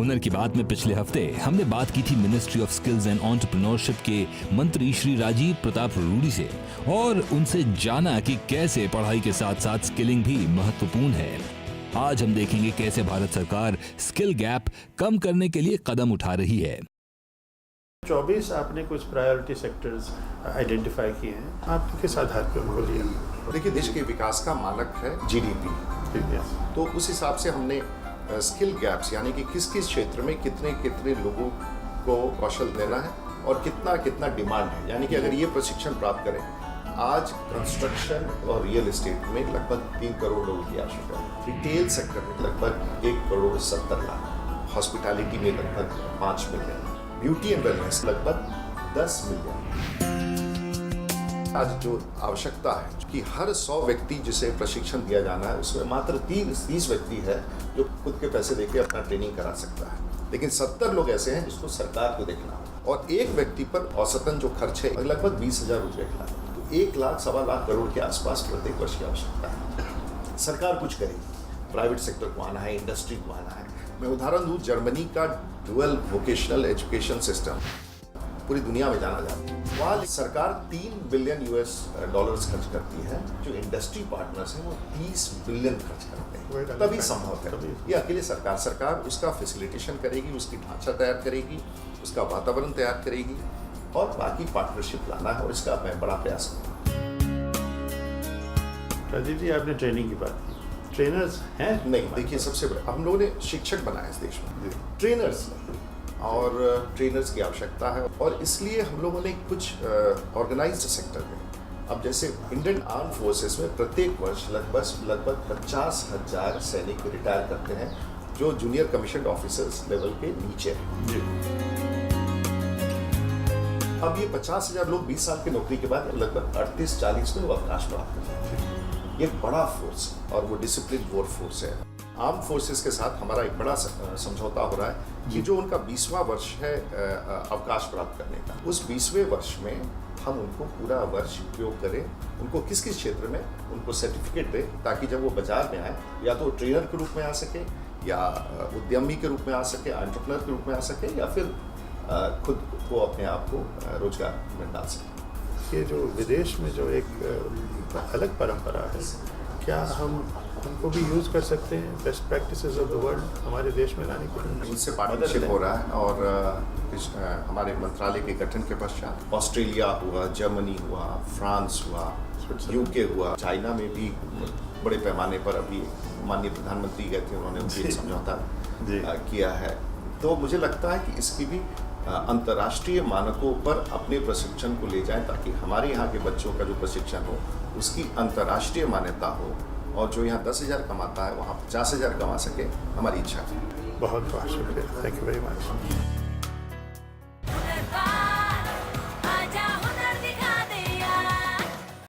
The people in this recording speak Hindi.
हुनर की बात में पिछले हफ्ते हमने बात की थी ministry of skills and entrepreneurship के मंत्री श्री राजीव प्रताप रूडी से और उनसे जाना कि कैसे पढ़ाई के साथ साथ स्किलिंग भी महत्वपूर्ण है। आज हम देखेंगे कैसे भारत सरकार स्किल गैप कम करने के लिए कदम उठा रही है। 24 आपने कुछ प्रायोरिटी सेक्टर्स आइडेंटिफाई किए हैं, आप किस आधार पर उनको लिया? देखिए, देश के विकास का मानक है जीडीपी, तो उस हिसाब से हमने स्किल गैप्स यानी कि किस किस क्षेत्र में कितने कितने लोगों को कौशल देना है और कितना कितना डिमांड है। यानी कि अगर ये प्रशिक्षण प्राप्त करें, आज कंस्ट्रक्शन और रियल एस्टेट में लगभग 3 करोड़ लोगों की आवश्यकता है, रिटेल सेक्टर में लगभग 1 करोड़ 70 लाख, हॉस्पिटैलिटी में लगभग 5 मिलियन, ब्यूटी एंड वेलनेस लगभग 10 मिलियन। आज जो आवश्यकता है कि हर 100 व्यक्ति जिसे प्रशिक्षण दिया जाना है उसमें मात्र 30 व्यक्ति है जो खुद के पैसे देके अपना ट्रेनिंग करा सकता है, लेकिन 70 लोग ऐसे हैं जिसको सरकार को देखना हो। और एक व्यक्ति पर औसतन जो खर्च है लगभग 20,000 रुपये का, तो 1 लाख सवा लाख करोड़ के आसपास प्रत्येक वर्ष की आवश्यकता है। सरकार कुछ करेगी, प्राइवेट सेक्टर को आना है, इंडस्ट्री को आना है। मैं उदाहरण दूँ, जर्मनी का डुअल वोकेशनल एजुकेशन सिस्टम पूरी दुनिया में जाना जाता है। वहाँ सरकार $3 बिलियन खर्च करती है, जो इंडस्ट्री पार्टनर्स हैं वो 30 बिलियन खर्च करते हैं, तभी संभव है। ये अकेले सरकार उसका फैसिलिटेशन करेगी, उसकी ढांचा तैयार करेगी, उसका वातावरण तैयार करेगी और बाकी पार्टनरशिप लाना है, और इसका मैं बड़ा प्रयास करूँगा। राजीव जी, आपने ट्रेनिंग की बात की, ट्रेनर्स हैं? नहीं, देखिए, सबसे बड़ा हम लोगों ने शिक्षक बनाए इस देश में, ट्रेनर्स नहीं, और ट्रेनर्स की आवश्यकता है। और इसलिए हम लोगों ने कुछ ऑर्गेनाइज्ड सेक्टर में, अब जैसे इंडियन आर्म फोर्सेस में प्रत्येक वर्ष लगभग 50,000 सैनिक रिटायर करते हैं जो जूनियर कमीशन ऑफिसर्स लेवल के नीचे हैं। अब ये 50,000 लोग 20 साल की नौकरी के बाद लगभग 38-40 में वो अवकाश प्राप्त करते हैं। ये बड़ा फोर्स है और वो डिसिप्लिन फोर्स है। आर्म फोर्सेस के साथ हमारा एक बड़ा समझौता हो रहा है कि जो उनका 20वां वर्ष है अवकाश प्राप्त करने का, उस 20वें वर्ष में हम उनको पूरा वर्ष उपयोग करें, उनको किस किस क्षेत्र में उनको सर्टिफिकेट दें, ताकि जब वो बाजार में आए या तो ट्रेनर के रूप में आ सके, या उद्यमी के रूप में आ सके, एंटरप्रेन्योर के रूप में आ सके, या फिर खुद को अपने आप को रोजगार में डाल सके। ये जो विदेश में जो एक अलग परंपरा है, क्या हम उनको भी यूज़ कर सकते हैं, best practices of the world हमारे देश में लाने के लिए? उनसे पार्टनरशिप हो रहा है, और हमारे मंत्रालय के गठन के पश्चात ऑस्ट्रेलिया हुआ, जर्मनी हुआ, फ्रांस हुआ, यूके हुआ, चाइना में भी बड़े पैमाने पर अभी माननीय प्रधानमंत्री गए थे, उन्होंने उनसे एक समझौता किया है। तो मुझे लगता है कि इसकी भी अंतर्राष्ट्रीय मानकों पर अपने प्रशिक्षण को ले जाएं, ताकि हमारे यहाँ के बच्चों का जो प्रशिक्षण हो उसकी अंतर्राष्ट्रीय मान्यता हो, और जो यहाँ 10,000 कमाता है वहाँ 50,000 कमा सके, हमारी इच्छा है। बहुत बहुत शुक्रिया, थैंक यू वेरी मच।